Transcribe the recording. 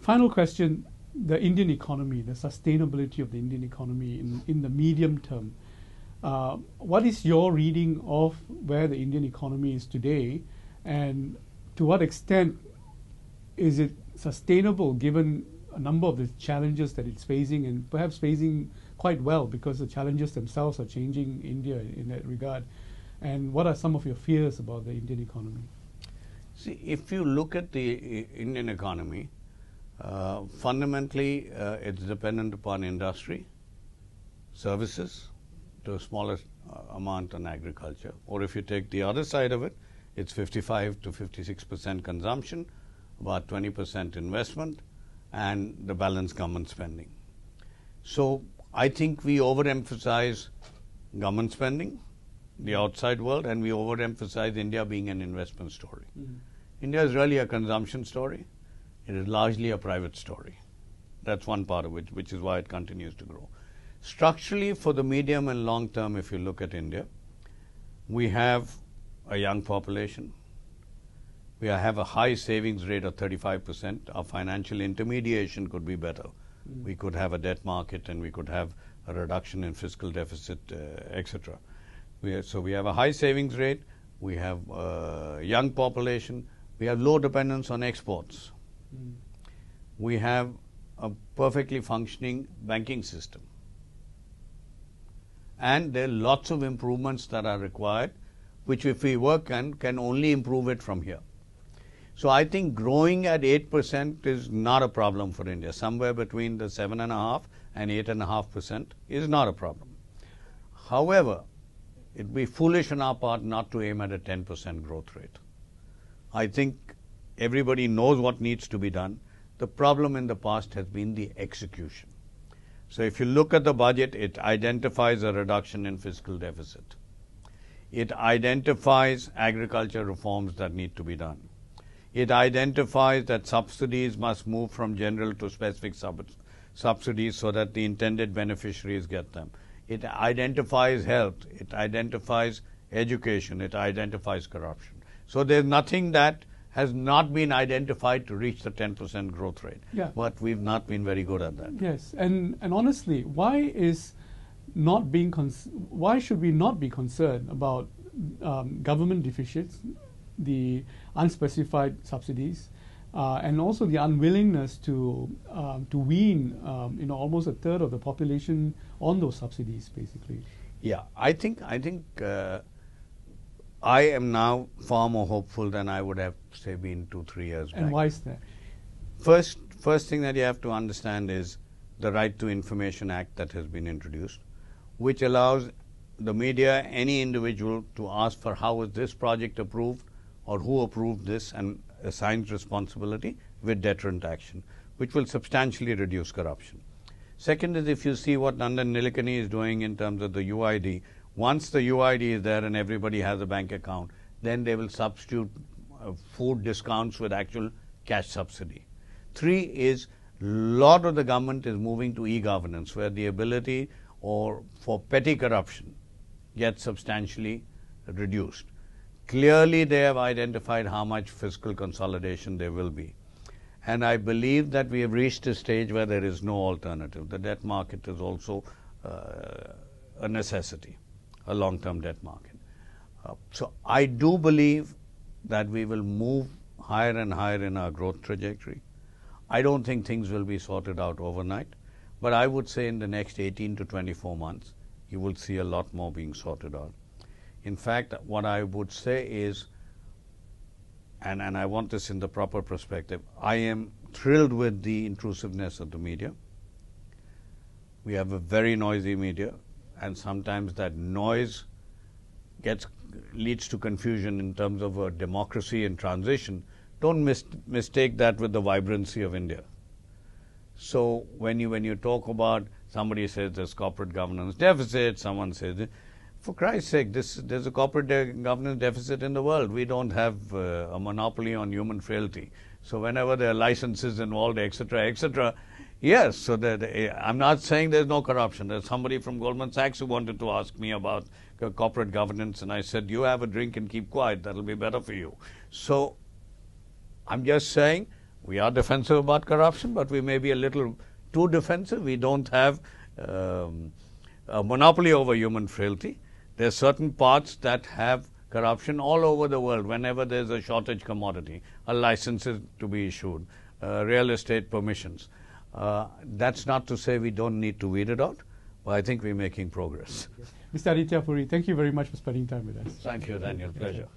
Final question, the Indian economy, the sustainability of the Indian economy in the medium term. What is your reading of where the Indian economy is today, and to what extent is it sustainable given a number of the challenges that it's facing, and perhaps facing quite well because the challenges themselves are changing India in that regard? And what are some of your fears about the Indian economy? See, if you look at the Indian economy, fundamentally it's dependent upon industry, services, to a smaller amount on agriculture. Or if you take the other side of it, it's 55 to 56% consumption, about 20% investment, and the balance government spending. So I think we overemphasize government spending, the outside world, and we overemphasize India being an investment story. India is really a consumption story. It is largely a private story. That's one part of it, which is why it continues to grow. Structurally, for the medium and long term, if you look at India, we have a young population. We have a high savings rate of 35%. Our financial intermediation could be better. We could have a debt market, and we could have a reduction in fiscal deficit, etc. So we have a high savings rate. We have a young population. We have low dependence on exports. We have a perfectly functioning banking system. And there are lots of improvements that are required, which if we work on, can only improve it from here. So I think growing at 8% is not a problem for India. Somewhere between the 7.5% and 8.5% is not a problem. However, it would be foolish on our part not to aim at a 10% growth rate. I think everybody knows what needs to be done. The problem in the past has been the execution. So if you look at the budget, it identifies a reduction in fiscal deficit. It identifies agriculture reforms that need to be done. It identifies that subsidies must move from general to specific subsidies so that the intended beneficiaries get them. It identifies health. It identifies education. It identifies corruption. So there's nothing that has not been identified to reach the 10% growth rate. Yeah. But we've not been very good at that. Yes, and honestly, why should we not be concerned about government deficits, the unspecified subsidies, and also the unwillingness to wean almost a third of the population on those subsidies, basically? Yeah, I think I am now far more hopeful than I would have, say, been 2-3 years back. And why is that? First thing that you have to understand is the Right to Information Act that has been introduced, which allows the media, any individual, to ask for how is this project approved or who approved this, and assigns responsibility with deterrent action, which will substantially reduce corruption. Second is, if you see what Nandan Nilekani is doing in terms of the UID, once the UID is there and everybody has a bank account, then they will substitute food discounts with actual cash subsidy. 3 is, lot of the government is moving to e-governance, where the ability for petty corruption gets substantially reduced. Clearly, they have identified how much fiscal consolidation there will be. And I believe that we have reached a stage where there is no alternative. The debt market is also a necessity, a long-term debt market. So I do believe that we will move higher and higher in our growth trajectory. I don't think things will be sorted out overnight, but I would say in the next 18 to 24 months, you will see a lot more being sorted out. In fact, what I would say is, and I want this in the proper perspective, I am thrilled with the intrusiveness of the media. We have a very noisy media, and sometimes that noise leads to confusion in terms of a democracy in transition. Don't mistake that with the vibrancy of India. So when you talk about, somebody says there's corporate governance deficit, someone says, for Christ's sake, there's a corporate governance deficit in the world. We don't have a monopoly on human frailty. So whenever there are licenses involved, etc., yes, so I'm not saying there's no corruption. There's somebody from Goldman Sachs who wanted to ask me about corporate governance, and I said, you have a drink and keep quiet. That'll be better for you. So I'm just saying We are defensive about corruption, but we may be a little too defensive. We don't have a monopoly over human frailty. There are certain parts that have corruption all over the world. Whenever there's a shortage commodity, a license is to be issued, real estate permissions. That's not to say we don't need to weed it out, but I think we're making progress. Mr. Aditya Puri, thank you very much for spending time with us. Thank you, Daniel. Pleasure.